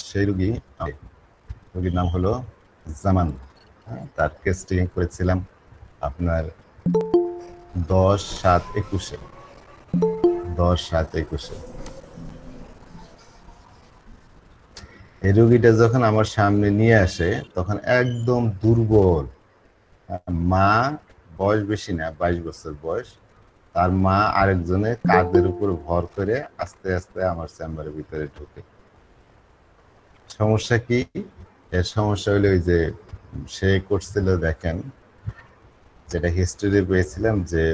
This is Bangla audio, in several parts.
সেই রোগীর নাম হলো জামান। তার কেসটি করেছিলাম আপনার 10/7/21-এ। 10/7/21-এ এই রোগীটা যখন আমার সামনে নিয়ে আসে তখন একদম দুর্বল। মা বয়স বেশি না, 22 বছর বয়স। তার মা আরেকজনের কাঁধের উপর ভর করে আস্তে আস্তে আমার চেম্বারের ভিতরে ঢুকে। সমস্যা কি? এর সমস্যা হলো ওই যে সে করছিল, দেখেন যেটা হিস্ট্রি পেয়েছিলাম যে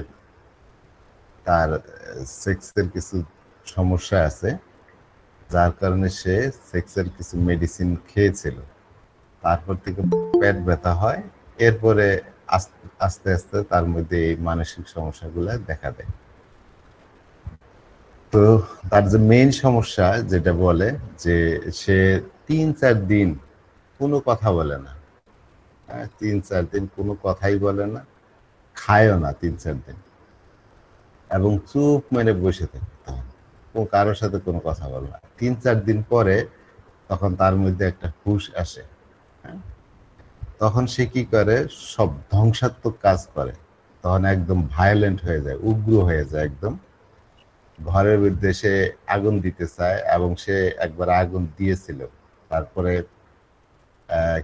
তার সেক্সের কিছু সমস্যা আছে, যার কারণে সে সেক্সের কিছু মেডিসিন খেয়েছিল। তারপর থেকে পেট ব্যথা হয়, এরপরে আস্তে আস্তে তার মধ্যে এই মানসিক সমস্যাগুলো দেখা দেয়। তো তার যে মেইন সমস্যা যেটা বলে যে সে 3-4 দিন কোনো কথা বলে না। 3-4 দিন কোনো কথাই বলে না, খায়ও না 3-4 দিন, এবং চুপ মেরে বসে থাকে। কারোর সাথে কোনো কথা বলে না। 3-4 দিন পরে তখন তার মধ্যে একটা হুঁশ আসে। তখন সে কি করে, সব ধ্বংসাত্মক কাজ করে। তখন একদম ভায়োলেন্ট হয়ে যায়, উগ্র হয়ে যায় একদম। ঘরের মধ্যে সে আগুন দিতে চায়, এবং সে একবার আগুন দিয়েছিল। তারপরে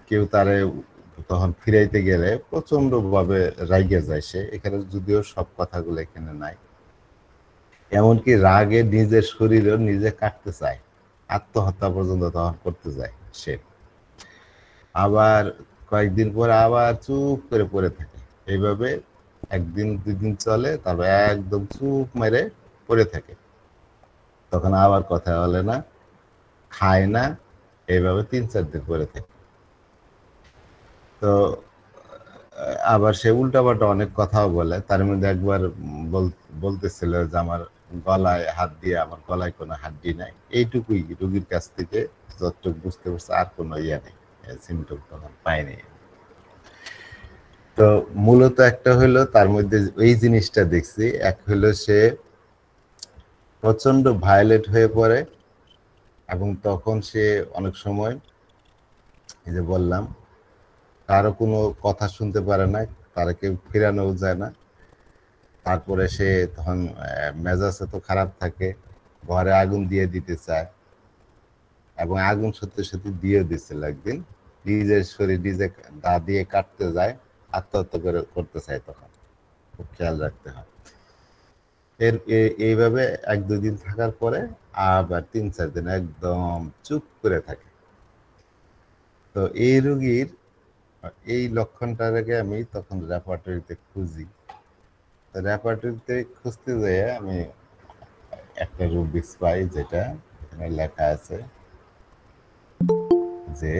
কেউ তারে তখন ফিরাইতে গেলে প্রচন্ড ভাবে রাইগে যায় সে। এখানে যদিও সব কথাগুলো এখানে নাই। এমনকি রাগে নিজের শরীরও নিজে কাটতে চায়, আত্মহত্যা পর্যন্ত তখন করতে যায় সে। আবার কয়েকদিন পরে আবার চুপ করে পড়ে থাকে। এইভাবে 1-2 দিন চলে, তারপর একদম চুপ মেরে পড়ে থাকে। তখন আবার কথা বলে না, খায় না, এইভাবে 3-4 দিন পড়ে থাকে। তো আবার সে উল্টাপাল্টা অনেক কথাও বলে। তার মধ্যে একবার বলতেছিল যে আমার গলায় হাত দিয়ে, আমার গলায় কোনো হাড্ডি নাই। এইটুকুই রোগীর কাছ থেকে যতটুকু বুঝতে পারছে, আর কোনো ইয়া নেই, সিমটম তখন পায়নি। তো মূলত একটা হইলো তার মধ্যে এই জিনিসটা দেখছি, এক হইলো সে প্রচন্ড ভায়োলেন্ট হয়ে পড়ে, এবং তখন সে অনেক সময় এই যে বললাম কারো কোনো কথা শুনতে পারে না, তারা কেউ ফেরানোও যায় না। তারপরে সে তখন মেজাজ এত খারাপ থাকে, ঘরে আগুন দিয়ে দিতে চায়, এবং আগুন সত্যি সত্যি দিয়ে দিচ্ছিল একদিন। নিজের শরীর নিজে দা দিয়ে কাটতে যায়, আত্মহত্যা করতে চায়। তখন খুব খেয়াল রাখতে হয়। এইভাবে 1-2 দিন থাকার পরে আবার 3-4 দিন একদম চুপ করে থাকে। তো এই রোগীর এই লক্ষণটাকে আমি তখন রেপার্টরিতে খুঁজি। তো রেপার্টরিতে খুঁজতে যেয়ে আমি একটা রুবিক্স পাই, যেটা এখানে লেখা আছে যে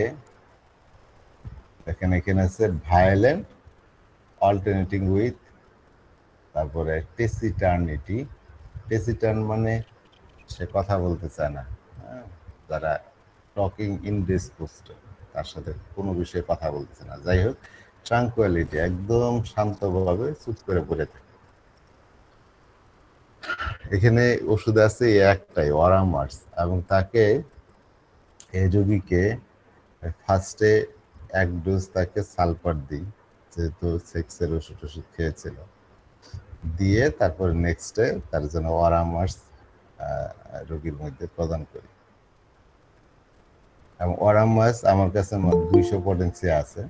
এখানে আছে ভায়োলেন্ট অল্টারনেটিং উইথ, তারপরে টেসিটার্নিটি। টেসিটার্ন মানে সে কথা বলতে চায় না, যারা টকিং ইনডিসপোজড, তার সাথে কোনো বিষয়ে কথা বলতেছে না। যাই হোক, ট্রাঙ্কুয়ালিটি, একদম শান্তভাবে চুপ করে পড়ে থাকে। এখানে ওষুধ আছে একটাই, ওরামার্স, এবং তাকে এই রোগীকে ফার্স্টে 1 ডোজ তাকে সালফার দিই, যেহেতু সেক্সের ওষুধ খেয়েছিল, দিয়ে তারপর নেক্সটে তার জন্য ওরামার্স রোগীর মধ্যে প্রদান করি। এবং ওরামার্স আমার কাছে 200 পটেন্সি আছে,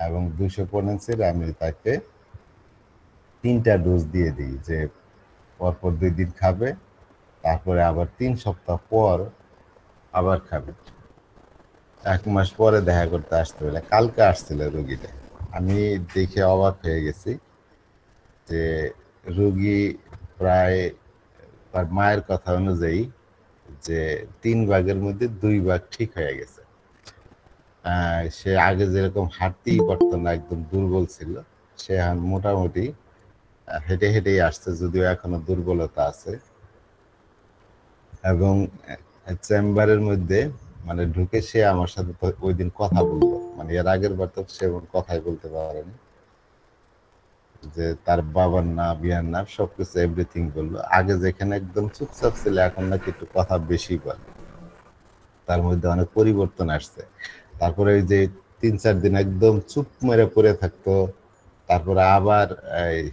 এবং 200 পটেন্সির আমি তাকে 3টা ডোজ দিয়ে দিই, যে পরপর 2 দিন খাবে, তারপরে আবার 3 সপ্তাহ পর আবার খাবে। 1 মাস পরে দেখা করতে আসতে হলে, কালকে আসছিল রোগীটা, আমি দেখে অবাক হয়ে গেছি যে রোগী প্রায় তার মায়ের কথা অনুযায়ী যে 3 ভাগের মধ্যে 2 ভাগ ঠিক হয়ে গেছে। সে আগে যেরকম হাঁটতেই পারতো না, একদম দুর্বল ছিল, সে মোটামুটি হেঁটে হেঁটেই আসছে, যদিও এখনো দুর্বলতা আছে। এবং চেম্বারের মধ্যে মানে ঢুকে সে আমার সাথে ওই দিন কথা বললো, মানে এর আগের বার তো সে কথাই বলতে পারেনি, যে তার বাবার নাম, বিয়ার নাম, সবকিছু এভরিথিং বললো। আগে যেখানে একদম চুপচাপ ছিল, এখন নাকি একটু কথা বেশি বলে। তার মধ্যে অনেক পরিবর্তন আসছে। তারপরে ওই যে 3-4 দিন একদম চুপ মেরে পড়ে থাকতো, তারপরে আবার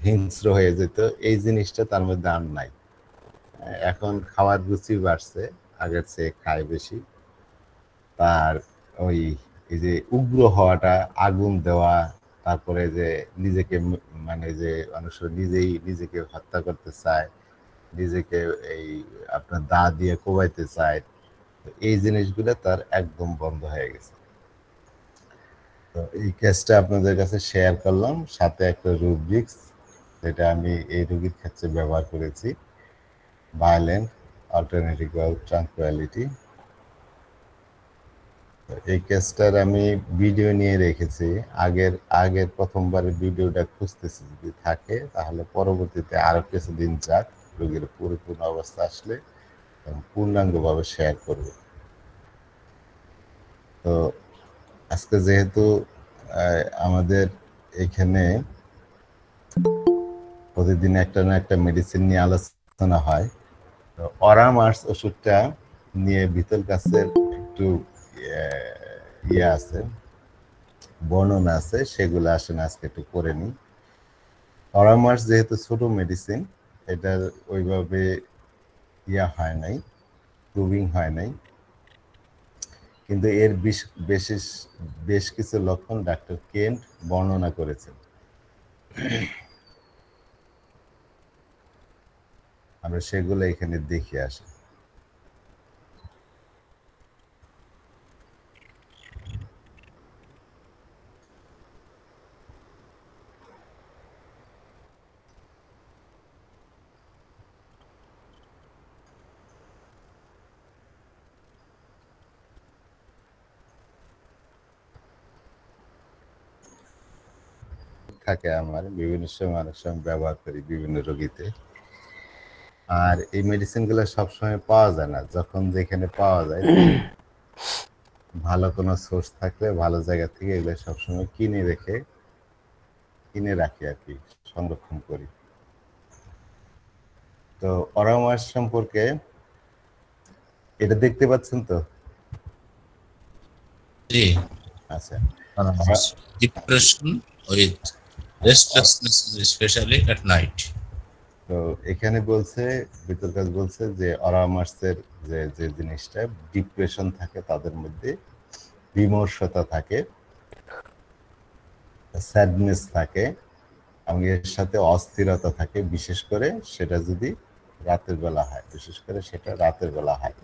হিংস্র হয়ে যেত, এই জিনিসটা তার মধ্যে আর নাই। এখন খাওয়ার রুচি বাড়ছে, আগের চেয়ে খায় বেশি। তার ওই এই যে উগ্র হওয়াটা, আগুন দেওয়া, তারপরে যে নিজেকে মানে যে মানুষ নিজেই নিজেকে হত্যা করতে চায়, নিজেকে এই আপনার দা দিয়ে কোবাইতে চায়, এই জিনিসগুলো তার একদম বন্ধ হয়ে গেছে। তো এই কেসটা আপনাদের কাছে শেয়ার করলাম, সাথে একটা রুব্রিক্স যেটা আমি এই রোগীর ক্ষেত্রে ব্যবহার করেছি, ভায়োলেন্ট অল্টারনেটিভ অফ ট্রাঙ্কুয়ালিটি। এই কেসটার আমি ভিডিও নিয়ে রেখেছি, আগের প্রথমবারের ভিডিওটা খুঁজতেছি, যদি থাকে তাহলে পরবর্তীতে আরো কিছুদিন যাক, রোগীর পরিপূর্ণ অবস্থা আসলে পূর্ণাঙ্গভাবে শেয়ার করব। তো আজকে যেহেতু আমাদের এখানে প্রতিদিন একটা না একটা মেডিসিন নিয়ে আলোচনা হয়, তো অরামার্স ওষুধটা নিয়ে ভিতর কাছের একটু ইয়ে আছে, বর্ণনা আছে, সেগুলো আসেন আজকে একটু করে নিই। অরামার্স যেহেতু ছোট মেডিসিন, এটার ওইভাবে ইয়া হয় নাই, প্রুভিং হয় নাই, কিন্তু এর বেশ কিছু লক্ষণ ডাক্তার কেন্ট বর্ণনা করেছেন। আমরা সেগুলো এখানে দেখে আসি। থাকে আমার বিভিন্ন সময়, অনেক সময় ব্যবহার করি বিভিন্ন রোগীতে। আর এই মেডিসিনগুলো সবসময় পাওয়া যায় না, যখন যেখানে পাওয়া যায় ভালো কোনো সোর্স থাকলে ভালো জায়গা থেকে এগুলো সবসময় কিনে রাখি আর কি, সংরক্ষণ করি। তো অরামার্স সম্পর্কে এটা দেখতে পাচ্ছেন তো? জি, আচ্ছা, depression with restlessness specially at night. তো এখানে বলছে, ভিতর কাজ বলছে যে অরামার্সের যে জিনিসটা, ডিপ্রেশন থাকে তাদের মধ্যে, বিমর্ষতা থাকে, স্যাডনেস থাকে, এবং এর সাথে অস্থিরতা থাকে, বিশেষ করে সেটা যদি রাতের বেলা হয়, বিশেষ করে সেটা রাতের বেলা হয়।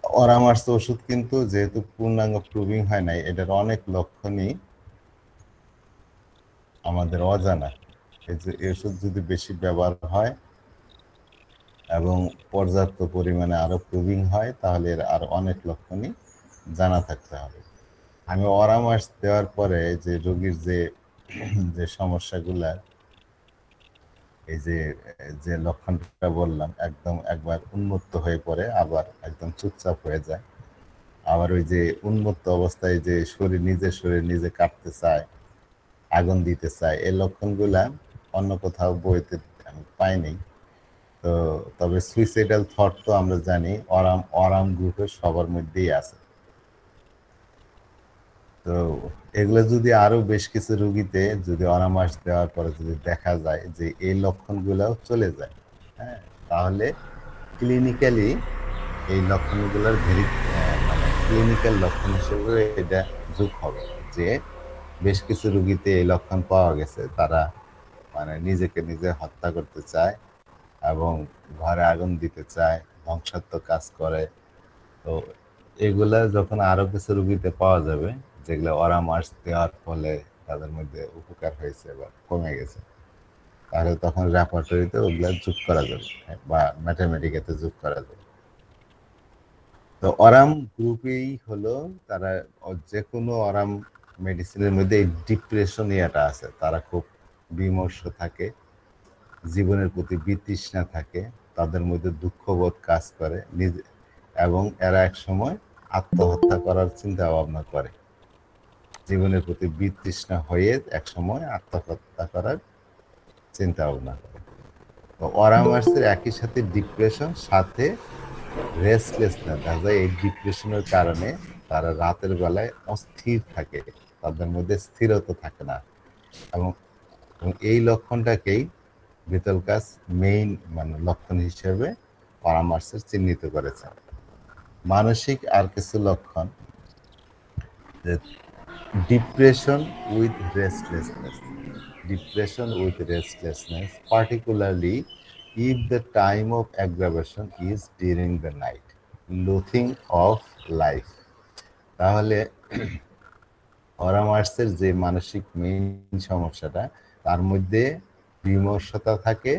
অরামার্স ওষুধ কিন্তু যেহেতু পূর্ণাঙ্গ প্রুভিং হয় নাই, এটার অনেক লক্ষণই আমাদের অজানা। এই যে এই ওষুধ যদি বেশি ব্যবহার হয় এবং পর্যাপ্ত পরিমাণে আরো প্রুভিং হয়, তাহলে এর আর অনেক লক্ষণই জানা থাকতে হবে। আমি অরামার্স দেওয়ার পরে যে রোগীর যে সমস্যাগুলা, এই যে লক্ষণটা বললাম, একদম একবার উন্মত্ত হয়ে পড়ে, আবার একদম চুপচাপ হয়ে যায়, আবার ওই যে উন্মত্ত অবস্থায় যে নিজের শরীর নিজে কাটতে চায়, আগুন দিতে চায়, এই লক্ষণগুলা অন্য কোথাও বইতে আমি পাইনি। তো তবে সুইসাইডাল থট তো আমরা জানি অরাম গ্রুপের সবার মধ্যেই আছে। তো এগুলো যদি আরো বেশ কিছু রোগীতে যদি অরামাস দেওয়ার পরে যদি দেখা যায় যে এই লক্ষণগুলো চলে যায়, হ্যাঁ, তাহলে ক্লিনিক্যালি এই লক্ষণগুলোর মানে ক্লিনিক্যাল লক্ষণ হিসেবে এটা যোগ হবে যে বেশ কিছু রোগীতে এই লক্ষণ পাওয়া গেছে, তারা মানে নিজেকে নিজে হত্যা করতে চায় এবং ঘরে আগুন দিতে চায়, ধ্বংসাত্মক কাজ করে। তো এগুলা যখন আরো কিছু রোগীতে পাওয়া যাবে, যেগুলো অরামার্স দেওয়ার ফলে তাদের মধ্যে উপকার হয়েছে বা কমে গেছে, তাহলে তখন রেপার্টরিতে ওগুলা যোগ করা যাবে বা ম্যাথামেটিক্যাতে যোগ করা যাবে। তো অরাম গ্রুপেই হলো তারা, যে কোনো অরাম মেডিসিনের মধ্যে এই ডিপ্রেশন ইয়াটা আছে, তারা খুব বিমর্ষ থাকে, জীবনের প্রতি বিতৃষ্ণা থাকে, তাদের মধ্যে দুঃখবোধ কাজ করে, এবং এরা এক সময় আত্মহত্যা করার চিন্তা ভাবনা করে, জীবনের প্রতি বিতৃষ্ণা হয়ে এক সময় আত্মহত্যা করার চিন্তা ভাবনা করে। তো অরামার্সের একই সাথে ডিপ্রেশন, সাথে রেস্টলেসনেস, দেখা যায় এই ডিপ্রেশনের কারণে তারা রাতের বেলায় অস্থির থাকে, তাদের মধ্যে স্থিরতা থাকে না। এবং এই লক্ষণটাকেই ভিতলকাস মেইন মানে লক্ষণ হিসেবে পরামর্শে চিহ্নিত করেছেন। মানসিক আর কিছু লক্ষণ, যে depression with restlessness, depression with restlessness, particularly if the time of aggravation is during the night, loathing of life। তাহলে পরামর্শের যে মানসিক মেইন সমস্যাটা, তার মধ্যে বিমর্ষতা থাকে,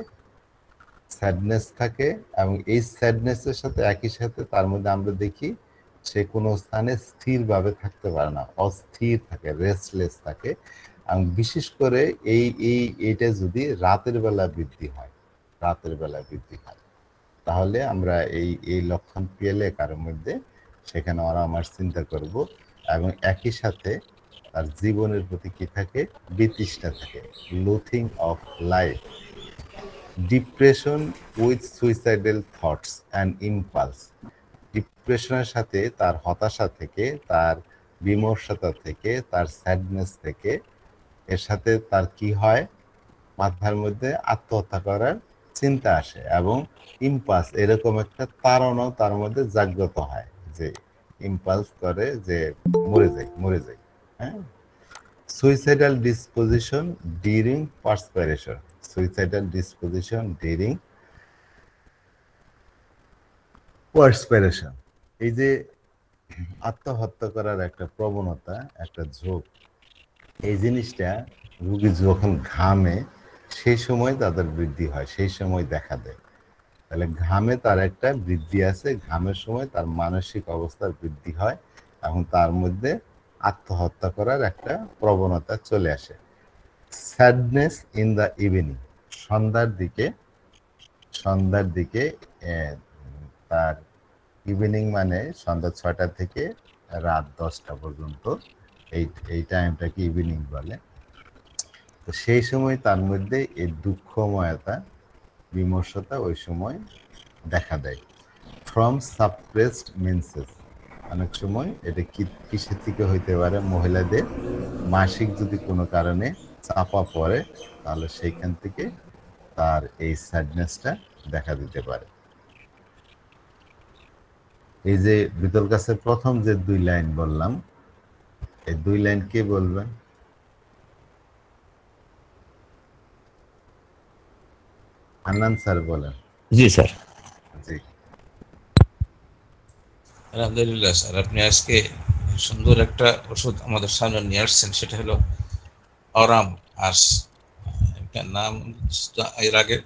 স্যাডনেস থাকে, এবং এই স্যাডনেসের সাথে একই সাথে তার মধ্যে আমরা দেখি সে কোনো স্থানে স্থিরভাবে থাকতে পারে না, অস্থির থাকে, রেস্টলেস থাকে। এবং বিশেষ করে এইটা যদি রাতের বেলা বৃদ্ধি হয়, তাহলে আমরা এই লক্ষণ পেলে কারোর মধ্যে, সেখানে ওরা আমার চিন্তা করব। এবং একই সাথে তার জীবনের প্রতি কি থাকে, বিতৃষ্ণা থাকে, loathing of life. Depression with suicidal thoughts and impulses, ডিপ্রেশনের সাথে তার হতাশা থেকে, তার বিমর্ষতা থেকে, তার স্যাডনেস থেকে, এর সাথে তার কি হয়, মাথার মধ্যে আত্মহত্যা করার চিন্তা আসে, এবং ইম্পালস এরকম একটা তাড়নাও তার মধ্যে জাগ্রত হয়, যে ইম্পালস করে যে মরে যাই। হ্যাঁ, suicidal disposition during perspiration, suicidal disposition during perspiration, এই যে আত্মহত্যা করার একটা প্রবণতা, একটা ঝোঁক, এই জিনিসটা রোগী যখন ঘামে সেই সময় তাদের বৃদ্ধি হয়, সেই সময় দেখা দেয়। তাহলে ঘামে তার একটা বৃদ্ধি আছে, ঘামের সময় তার মানসিক অবস্থার বৃদ্ধি হয়, এবং তার মধ্যে আত্মহত্যা করার একটা প্রবণতা চলে আসে। স্যাডনেস ইন দ্য ইভিনিং, সন্ধ্যার দিকে তার ইভিনিং মানে সন্ধ্যা 6টা থেকে রাত 10টা পর্যন্ত, এই টাইমটাকে ইভিনিং বলে। তো সেই সময় তার মধ্যে এই দুঃখময়তা, বিমর্ষতা ওই সময় দেখা দেয়। ফ্রম সাপ্রেসড মেন্সেস, অনেক সময় এটা কিসের থেকে হইতে পারে, মহিলাদের মাসিক যদি কোনো কারণে চাপা পড়ে, তাহলে সেইখান থেকে তার এই স্যাডনেসটা দেখা দিতে পারে। এই যে ভিতলকাসের প্রথম যে 2 লাইন বললাম, এই 2 লাইন কে বলবেন? হান্নান স্যার বলেন। জি স্যার। জি, আলহামদুলিল্লাহ স্যার, আপনি আজকে সুন্দর একটা ওষুধ আমাদের সামনে নিয়ে আসছেন, সেটা হলো অরাম আস। এটার নাম এর আগে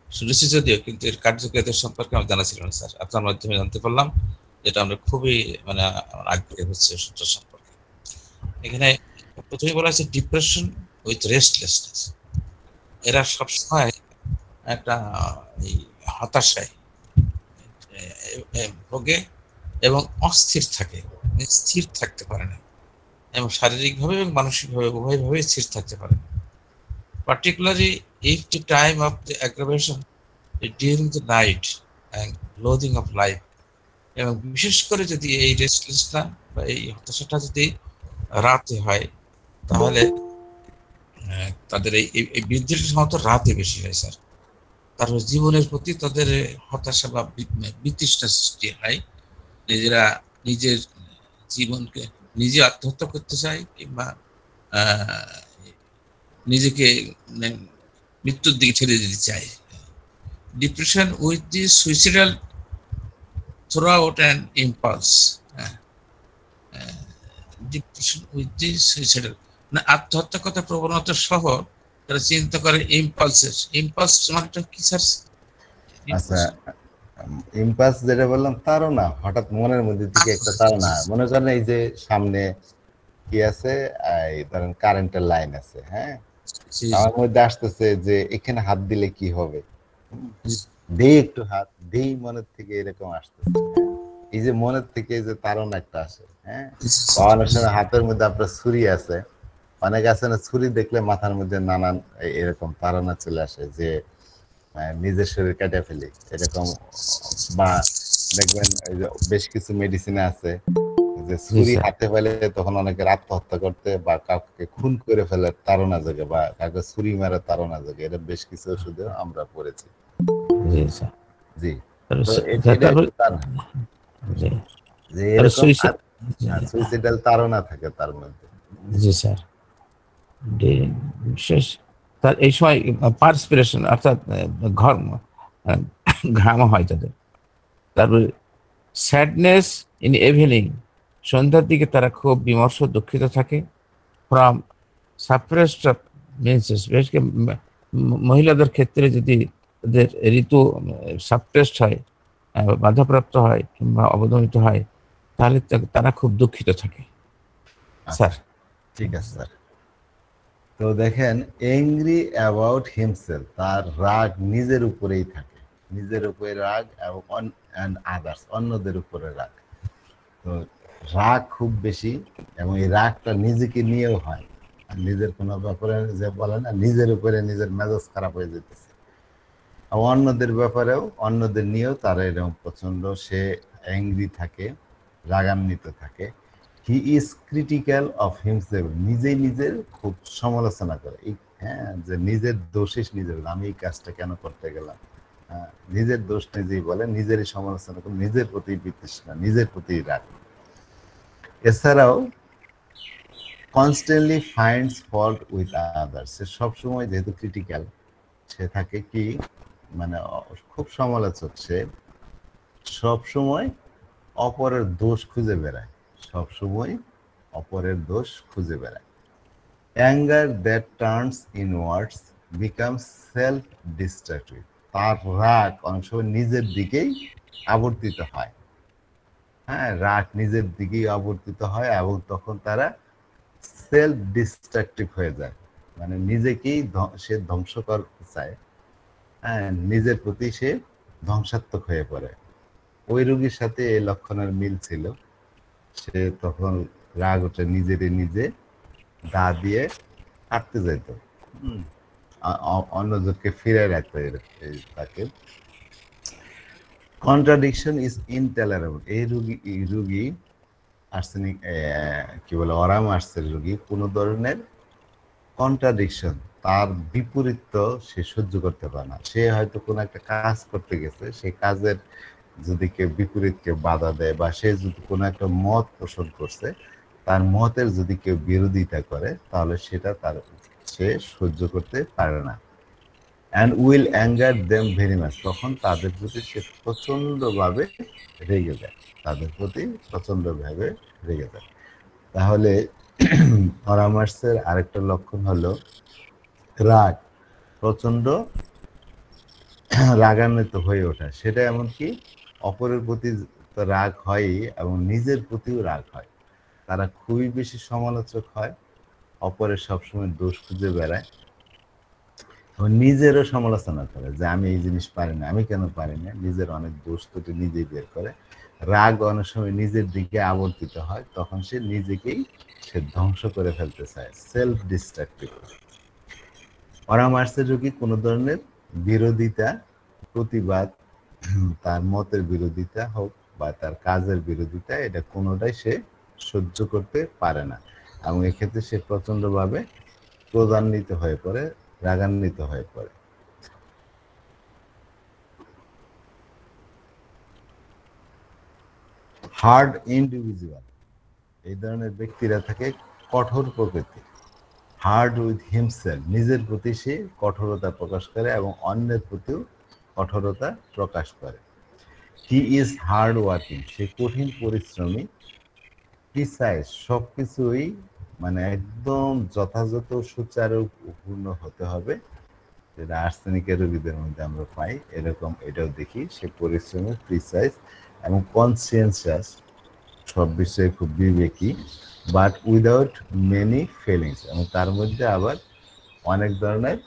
শুনেছি যদিও, কিন্তু এর কার্যকারিতা সম্পর্কে আমার জানা ছিল না স্যার। আপনার মাধ্যমে জানতে পারলাম, যেটা আমরা খুবই মানে আগ্রহী হচ্ছে ওষুধটা সম্পর্কে। এখানে প্রথমে বলা হচ্ছে ডিপ্রেশন উইথ রেস্টলেসনেস, এরা সবসময় একটা এই হতাশায় ভোগে এবং অস্থির থাকে, স্থির থাকতে পারে না, এবং শারীরিকভাবে এবং মানসিকভাবে উভয়ভাবে স্থির থাকতে পারে না। Particularly if the time of the aggravation is during the night and loathing of life, এবং বিশেষ করে যদি এই রেস্টলেসটা বা এই হতাশাটা যদি রাতে হয়, তাহলে তাদের এই বৃদ্ধির সাধারণত রাতে বেশি হয় স্যার। তারপর জীবনের প্রতি তাদের হতাশা বা বিতৃষ্ণা সৃষ্টি হয়, নিজেরা নিজের জীবনকে নিজে আত্মহত্যা করতে চায়, কিংবা নিজেকে মৃত্যুর দিকে ঠেলে দিতে চায়। Depression with the suicidal throughout and impulse, depression with the suicidal মানে আত্মহত্যা কথা প্রবণতা সহ তারা চিন্তা করে ইম্পালস মানে কি স্যার? আচ্ছা, ইম্পালস যেটা বললাম, তাড়না, হঠাৎ মনের মধ্যে থেকে একটা তাড়না। মনে করেন এই যে সামনে কি আছে, এই ধরেন কারেন্টের লাইন আছে, হ্যাঁ, আমার মধ্যে আসতেছে যে এখানে হাত দিলে কি হবে, দেই একটু হাত দেই, মনের থেকে এরকম আসতেছে। এই যে মনের থেকে যে তাড়না একটা আসে, হ্যাঁ, অনেক সময় হাতের মধ্যে আপনার ছুরি আছে, অনেক আছে না, ছুরি দেখলে মাথার মধ্যে নানান এরকম তাড়না চলে আসে যে নিজের শরীর কেটে ফেলি এরকম, বা দেখবেন এই যে বেশ কিছু মেডিসিনে আছে যে জি ছুরি স্যার। হাতে পেলে তখন অনেকের আত্মহত্যা করতে বা কাউকে খুন করে ফেলে তাড়না জাগে বা কাউকে ছুরি মারে তাড়না জাগে, এটা বেশ কিছু ওষুধে আমরা পড়েছি। জি স্যার। জি। তো এটা তারপর একটু তার জি, যে তারপর এরকম সুইসাইড। সুইসাইডাল তাড়না থাকে তার মধ্যে। জি স্যার। শেষ তার এই সময় পারস্পিরেশন অর্থাৎ ঘর্ম, আহ, ঘাম হয় তাদের। তারপর স্যাডনেস ইন ইভিনিং, সন্ধ্যার দিকে তারা খুব বিমর্ষ দুঃখিত থাকে। ফ্রম সাপ্রেসড মেন্সেস, বিশেষ করে মহিলাদের ক্ষেত্রে যদি তাদের ঋতু সাপ্রেসড হয়, বাধাপ্রাপ্ত হয় কিংবা অবদমিত হয়, তাহলে তারা খুব দুঃখিত থাকে আচ্ছা, স্যার। ঠিক আছে স্যার। তো দেখেন, এংরি অ্যাবাউট হিমসেলফ, তার রাগ নিজের উপরেই থাকে, নিজের উপরে রাগ এবং আদার্স, অন্যদের উপরে রাগ। তো রাগ খুব বেশি, এবং এই রাগটা নিজেকে নিয়েও হয়। আর নিজের কোনো ব্যাপারে যে বলে না, নিজের উপরে নিজের মেজাজ খারাপ হয়ে যেতেছে। আর অন্যদের ব্যাপারেও, অন্যদের নিয়েও তারা এরকম প্রচন্ড সে অ্যাংরি থাকে, রাগান্বিত থাকে। He is critical of himself, নিজেই নিজের খুব সমালোচনা করে। এই হ্যাঁ, যে নিজের দোষে নিজের, আমি এই কাজটা কেন করতে গেলাম, নিজের দোষ নিজেই বলে, নিজেরই সমালোচনা করে, নিজের প্রতি বিতৃষ্ণা, নিজের প্রতি রাগ। এছাড়াও constantly finds fault with others, সে সবসময় যেহেতু ক্রিটিক্যাল, সে থাকে কি মানে খুব সমালোচক, সে সবসময় অপরের দোষ খুঁজে বেড়ায়, সবসময় অপরের দোষ খুঁজে বেড়ায়। Anger that turns inwards becomes self destructive, তার রাগ অনেক সময় নিজের দিকেই আবর্তিত হয়। হ্যাঁ, রাগ নিজের দিকেই আবর্তিত হয় এবং তখন তারা সেলফ ডিস্ট্রাকটিভ হয়ে যায়, মানে নিজেকেই সে ধ্বংস করতে চায়। হ্যাঁ, নিজের প্রতি সে ধ্বংসাত্মক হয়ে পড়ে। ওই রোগীর সাথে এই লক্ষণের মিল ছিল। সে তখন রাগ উঠে নিজেরই নিজে দা দিয়ে কাটতে যেত, অন্যজনকে ফিরে রাখতো তাকে। কন্ট্রাডিকশন ইজ ইনটলারেবল, এই রুগী আর্সেনিক কি বলে অরামার্সের রুগী কোনো ধরনের কন্ট্রাডিকশন, তার বিপরীত সে সহ্য করতে পারে না। সে হয়তো কোনো একটা কাজ করতে গেছে, সেই কাজের যদি কেউ বিপরীত কেউ বাধা দেয়, বা সে যদি কোনো একটা মত পোষণ করছে, তার মতের যদি কেউ বিরোধিতা করে, তাহলে সেটা তার সে সহ্য করতে পারে না। And will anger them very much, তখন তাদের প্রতি সে প্রচন্ডভাবে রেগে যায়, তাদের প্রতি প্রচন্ডভাবে রেগে যায়। তাহলে পরামর্শের আরেকটা লক্ষণ হলো রাগ, প্রচন্ড রাগান্বিত হয়ে ওঠা। সেটা এমনকি অপরের প্রতি তো রাগ হয়ই, এবং নিজের প্রতিও রাগ হয়। তারা খুবই বেশি সমালোচক হয়, অপরের সবসময় দোষ খুঁজে বেড়ায়, এবং নিজেরও সমালোচনা করে যে আমি এই জিনিস পারি না, আমি কেন পারি না, নিজের অনেক দোষ ত্রুটি নিজেই বের করে। রাগ অনেক সময় নিজের দিকে আবর্তিত হয়, তখন সে নিজেকেই সে ধ্বংস করে ফেলতে চায়, সেলফ ডিস্ট্রাকটিভ। পরামর্শের রোগী কোনো ধরনের বিরোধিতা, প্রতিবাদ, তার মতের বিরোধিতা হোক বা তার কাজের বিরোধিতা, এটা কোনোটাই সে সহ্য করতে পারে না, এবং এক্ষেত্রে সে প্রচন্ডভাবে ক্রোধান্বিত হয়ে পড়ে, রাগান্বিত হয়ে পড়ে। হার্ড ইন্ডিভিজুয়াল, এই ধরনের ব্যক্তিরা থাকে কঠোর প্রকৃতি। হার্ড উইথ হিমসেলফ, নিজের প্রতি সে কঠোরতা প্রকাশ করে এবং অন্যের প্রতিও কঠোরতা প্রকাশ করে। হি ইজ হার্ড ওয়ার্কিং, সে কঠিন পরিশ্রমী। প্রিসাইজ, সবকিছুই মানে একদম যথাযথ সুচারুপূর্ণ হতে হবে, যেটা আর্সেনিকের রোগীদের মধ্যে আমরা পাই, এরকম এটাও দেখি। সে পরিশ্রমী, প্রিসাইজ এবং কনসিয়েন্সিয়াস, সব বিষয়ে খুব বিবেকী। বাট উইদাউট মেনি ফিলিংস, এবং তার মধ্যে আবার অনেক ধরনের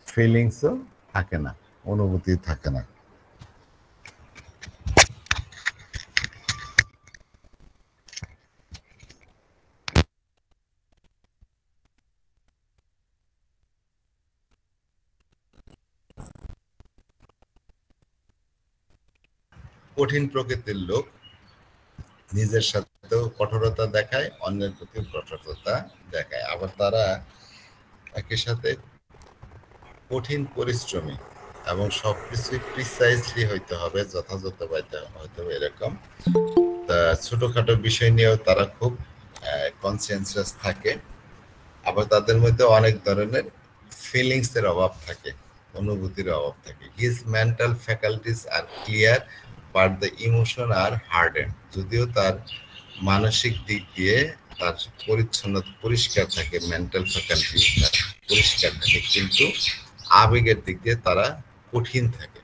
ফিলিংসও থাকে না, অনুভূতি থাকে না। কঠিন প্রকৃতির লোক, নিজের সাথেও কঠোরতা দেখায়, অন্যের প্রতি কঠোরতা দেখায়। আবার তারা একই সাথে কঠিন পরিশ্রমী এবং সবকিছু প্রিসাইজলি হইতে হবে, যথাযথ হইতে হবে এরকম। তা ছোটখাটো বিষয় নিয়েও তারা খুব কনসিয়াসিয়াস থাকে। আবার তাদের মধ্যে অনেক ধরনের ফিলিংস এর অভাব থাকে, অনুভূতির অভাব থাকে। His mental faculties are clear but the emotion are harden. যদিও তার মানসিক দিক দিয়ে তার পরিষ্কার থাকে, মেন্টাল ফ্যাকাল্টি পরিষ্কার থাকে, কিন্তু আবেগের দিক দিয়ে তারা কঠিন থাকে।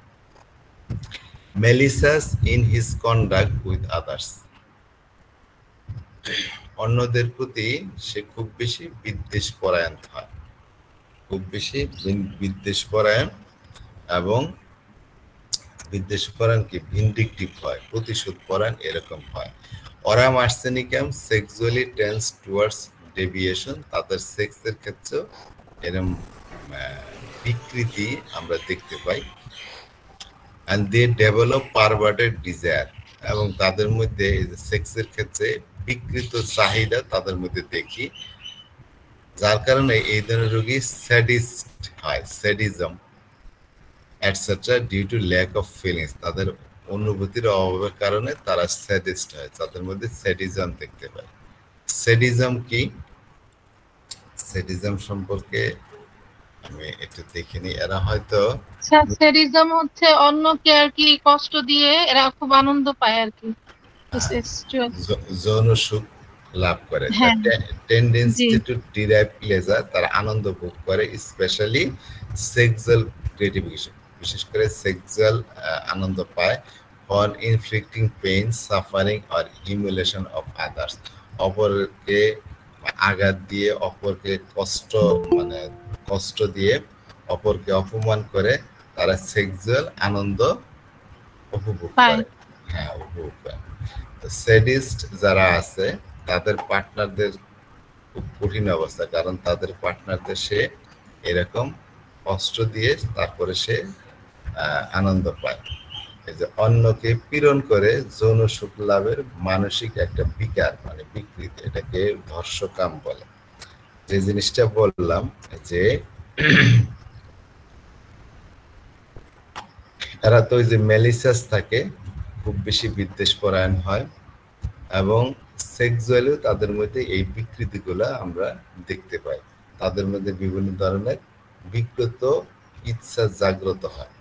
Malicious in his conduct with others. অন্যদের প্রতি সে খুব বেশি বিদ্বেষ পরায়ণ হয়, খুব বেশি বিদ্বেষ পরায়ণ, এবং বিদ্বেষ পরায়ণ কি ভিন্ডিকটিভ হয়, প্রতিশোধ পরায়ণ এরকম হয়। Aurum arsenicum sexually tense towards deviation. তাদের সেক্সের ক্ষেত্রেও এরকম বিকৃতি আমরা দেখতে পাই। and they develop perverted desire, এবং তাদের মধ্যে সেক্সের ক্ষেত্রে বিকৃত চাহিদা তাদের মধ্যে দেখি, যার কারণে এই ধরনের রোগী স্যাডিস্ট হয়, sadism etcetera, due to lack of feelings. তাদের অনুভূতির অভাবের কারণে তারা স্যাডিস্ট হয়, তাদের মধ্যে স্যাডিজম দেখতে পাই। স্যাডিজম কি? স্যাডিজম সম্পর্কে আমি একটু দেখিনি। এরা হয়তো স্যাডিজম হচ্ছে অন্যকে আর কি কষ্ট দিয়ে এরা খুব আনন্দ পায় আর কি, যৌন সুখ লাভ করে, টেন্ডেন্সি টু ডিরাইভ প্লেজার, তারা আনন্দ ভোগ করে, স্পেশালি সেক্সুয়াল গ্রেটিফিকেশন, বিশেষ করে সেক্সুয়াল আনন্দ পায়, for inflicting pain, suffering or humiliation of others. অপরকে আঘাত দিয়ে, অপরকে কষ্ট দিয়ে, অপরকে অপমান করে তারা সেক্সুয়াল আনন্দ উপভোগ করে। হ্যাঁ, উপভোগ করে। স্যাডিস্ট যারা আছে তাদের পার্টনারদের খুব কঠিন অবস্থা, কারণ তাদের পার্টনারদের সে এরকম কষ্ট দিয়ে তারপরে সে আনন্দ পায়। এই যে অন্যকে পীড়ন করে যৌন সুখ লাভের মানসিক একটা বিকার, মানে বিকৃতি, এটাকে ধর্ষকাম বলে। যে জিনিসটা বললাম যে এরা তো ওই যে মেলিসাস থাকে, খুব বেশি বিদ্বেষ পরায়ণ হয়, এবং সেক্সুয়ালিও তাদের মধ্যে এই বিকৃতিগুলো আমরা দেখতে পাই। তাদের মধ্যে বিভিন্ন ধরনের বিকৃত ইচ্ছা জাগ্রত হয়,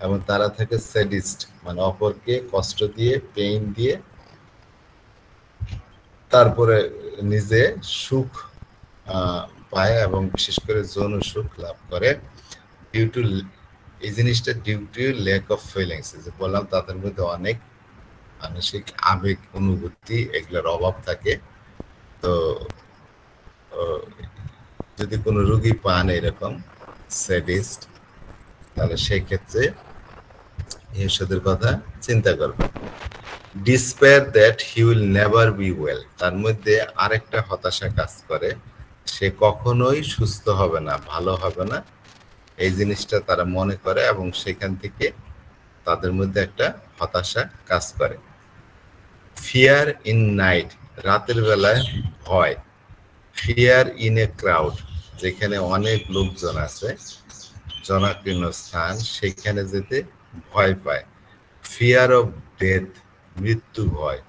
এবং তারা থাকে স্যাডিস্ট, মানে অপরকে কষ্ট দিয়ে, পেইন দিয়ে তারপরে নিজে সুখ পায়, এবং বিশেষ করে যৌন সুখ লাভ করে। ডিউ টু, এই জিনিসটা due to lack of feelings, যে বললাম তাদের মধ্যে অনেক মানসিক আবেগ, অনুভূতি, এগুলোর অভাব থাকে। তো যদি কোনো রোগী পান এরকম স্যাডিস্ট, তাহলে সেই ক্ষেত্রে এই ওষুধের কথা চিন্তা করবেন। Despair that he will never be well, তার মধ্যে আরেকটা হতাশা কাজ করে, সে কখনোই সুস্থ হবে না, ভালো হবে না, এই জিনিসটা তারা মনে করে, এবং সেখান থেকে তাদের মধ্যে একটা হতাশা কাজ করে। ফিয়ার ইন নাইট, রাতের বেলায় ভয়। ফিয়ার ইন এ ক্রাউড, যেখানে অনেক লোকজন আছে, জনাকীর্ণ স্থান, সেখানে যেতে ভয় পায়। ফিয়ার অফ ডেথ, মৃত্যু ভয়।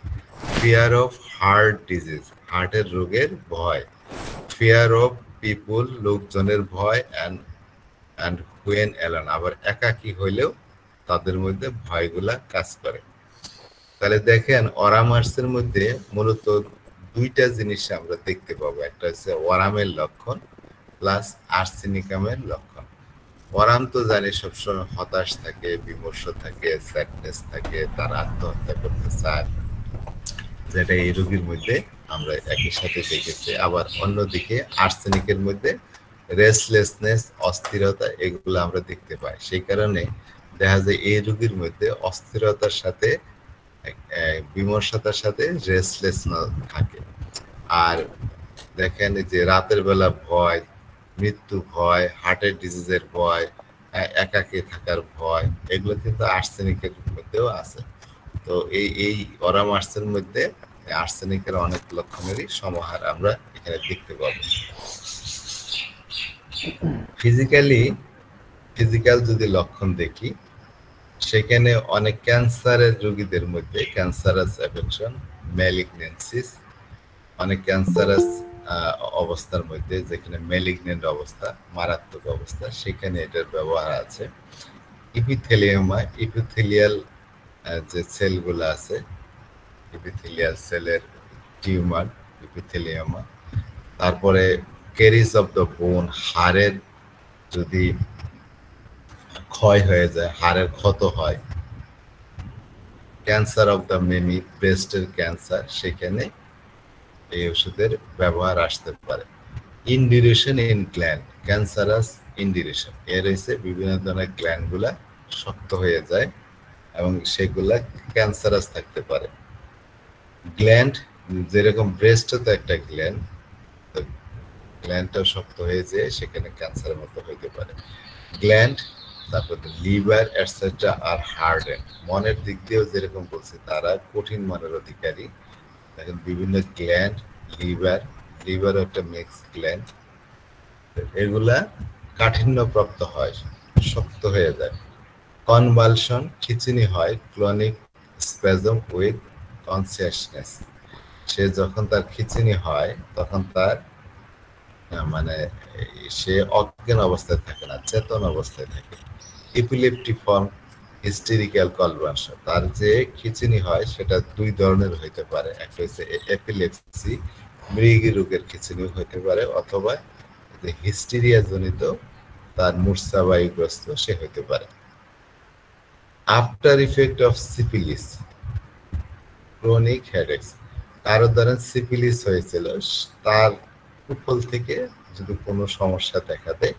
ফিয়ার অফ হার্ট ডিজিজ, হার্টের রোগের ভয়। ফিয়ার অফ পিপুল, লোকজনের ভয়। অ্যান্ড হুয়েন অ্যালোন, আবার একাকী হইলেও তাদের মধ্যে ভয়গুলা কাজ করে। তাহলে দেখেন অরামার্সের মধ্যে মূলত দুইটা জিনিস আমরা দেখতে পাবো, একটা হচ্ছে ওরামের লক্ষণ প্লাস আর্সেনিকামের লক্ষণ। ওরাম তো জানি সবসময় হতাশ থাকে, বিমর্ষ থাকে, স্যাডনেস থাকে, তার আত্মহত্যা করতে চায়, যেটা এই রোগীর মধ্যে আমরা একই সাথে দেখেছি। আবার অন্যদিকে আর্সেনিকের মধ্যে রেস্টলেসনেস, অস্থিরতা, এগুলো আমরা দেখতে পাই। সেই কারণে দেখা যায় এই রোগীর মধ্যে অস্থিরতার সাথে, বিমর্ষতার সাথে রেস্টলেসনেস থাকে। আর দেখেন যে রাতের বেলা ভয়, মৃত্যু ভয়, হার্টের ডিজিজের ভয়, একাকী থাকার ভয়, এগুলো কিন্তু আর্সেনিকের মধ্যেও আছে। তো এই অরামার্সের মধ্যে আর্সেনিকের অনেক লক্ষণেরই সমাহার আমরা এখানে দেখতে পাবো। ফিজিক্যাল যদি লক্ষণ দেখি, সেখানে অনেক ক্যান্সারের রোগীদের মধ্যে ক্যান্সারাস অ্যাফেকশন, ম্যালিগনেন্সিস, অনেক ক্যান্সারাস অবস্থার মধ্যে যেখানে ম্যালিগনেন্ট অবস্থা, মারাত্মক অবস্থা, সেখানে এটার ব্যবহার আছে। ইপিথেলিয়াল যে সেলগুলো আছে, ইপিথেলিয়াল সেলের টিউমার, ইপিথেলিয়ামা। তারপরে ক্যারিজ অফ দ্য বোন, হাড়ের যদি ক্ষয় হয়ে যায়, হাড়ের ক্ষত হয়। ক্যান্সার অফ দ্য মেমি, ব্রেস্টের ক্যান্সার, সেখানে এই ওষুধের ব্যবহার আসতে পারে। Induration in gland, cancerous induration, এর হচ্ছে বিভিন্ন ধরনের গ্ল্যান্ডগুলা শক্ত হয়ে যায় এবং সেগুলা ক্যান্সারাস থাকতে পারে। গ্ল্যান্ড, যেরকম ব্রেস্টও তো একটা গ্ল্যান্ড, তো গ্ল্যান্ডটাও শক্ত হয়ে যায়, সেখানে ক্যান্সারের মতো হইতে পারে। গ্ল্যান্ড, তারপর লিভার এটসেট্রা আর হার্ডেন, মনের দিক দিয়েও যেরকম বলছে তারা কঠিন মনের অধিকারী। দেখেন বিভিন্ন গ্ল্যান্ড, লিভারও একটা মিক্স গ্ল্যান্ড, এগুলা কাঠিন্যপ্রাপ্ত হয়, শক্ত হয়ে যায়। কনভালশন, খিঁচুনি হয়। ক্লনিক স্প্যাজম উইথ কনসিয়াসনেস, সে যখন তার খিঁচুনি হয় তখন তার মানে সে অজ্ঞান অবস্থায় থাকে না, চেতন অবস্থায় থাকে। এপিলেপটিফর্ম হিস্টেরিক্যাল কনভালশন, তার যে খিঁচুনি হয় সেটা দুই ধরনের হইতে পারে। একটা হচ্ছে এপিলেপসি, মৃগী রোগের খিঁচুনি হইতে পারে, অথবা হিস্টেরিয়া জনিত তার মূর্ছাবায়ুগ্রস্ত সে হইতে পারে। After effect of syphilis, chronic headaches, কারো ধরেন সিফিলিস হয়েছিল, তার কুফল থেকে যদি কোনো সমস্যা দেখা দেয়,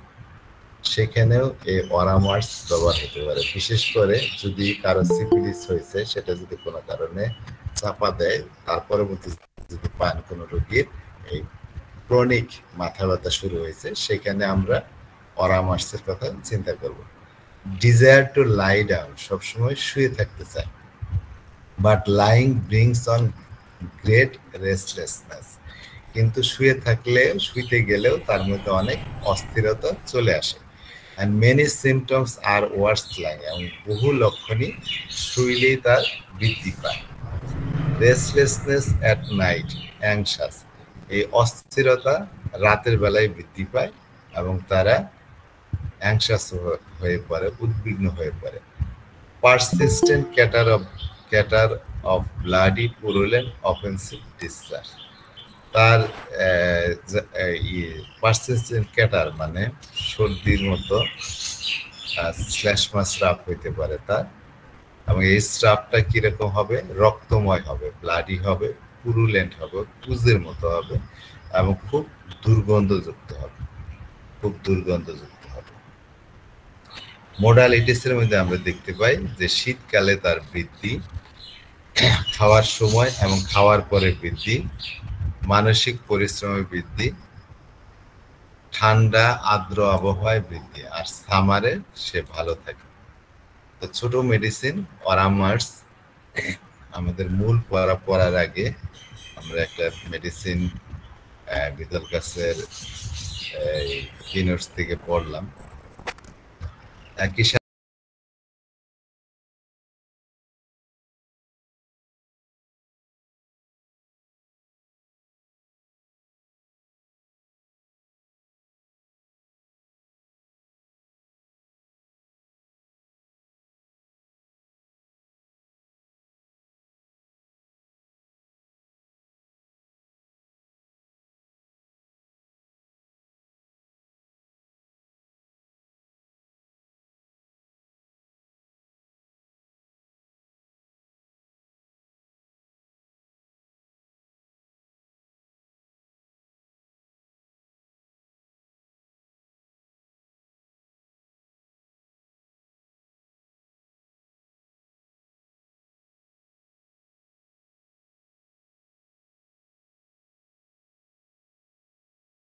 সেখানেও এই অরামার্স ব্যবহার হতে পারে। বিশেষ করে যদি কারো সিফিলিস হয়েছে, সেটা যদি কোনো কারণে চাপা দেয়, তার পরবর্তী যদি পান কোনো রোগীর এই ক্রনিক মাথা ব্যথা শুরু হয়েছে, সেখানে আমরা অরামার্সের কথা চিন্তা করব। ডিজায়ার টু লাই ডাউন, সবসময় শুয়ে থাকতে চায়, but lying brings on great restlessness, কিন্তু শুইতে গেলেও তার মধ্যে অনেক অস্থিরতা চলে আসে। And many symptoms are worse lying, এবং বহু লক্ষণই শুইলেই তার বৃদ্ধি পায়। রেস্টলেসনেস অ্যাট নাইট, অ্যাংশাস, এই অস্থিরতা রাতের বেলায় বৃদ্ধি পায় এবং তারা অ্যাংশাস হয়ে পড়ে, উদ্বিগ্ন হয়ে পড়ে। Persistent cater of bloody purulent offensive discharge, তার পারসিস্টেন্ট ক্যাটার মানে সর্দির মতো শ্লেষ্মা স্রাব হইতে পারে তার, এবং এই স্রাবটা কিরকম হবে? রক্তময় হবে, ব্লাডি হবে, পুরুলেন্ট হবে, পুজের মতো হবে এবং খুব দুর্গন্ধযুক্ত হবে। মোডালিটিসের মধ্যে আমরা দেখতে পাই যে শীতকালে তার বৃদ্ধি, খাওয়ার সময় এবং খাওয়ার পরে বৃদ্ধি, মানসিক পরিশ্রমে বৃদ্ধি, ঠান্ডা আর্দ্র আবহাওয়ায় বৃদ্ধি, আর সামারে সে ভালো থাকে। তো ছোট মেডিসিন অরামার্স, আমাদের মূল পড়ার আগে আমরা একটা মেডিসিন বিদল কাছের কিনোটস থেকে পড়লাম। একই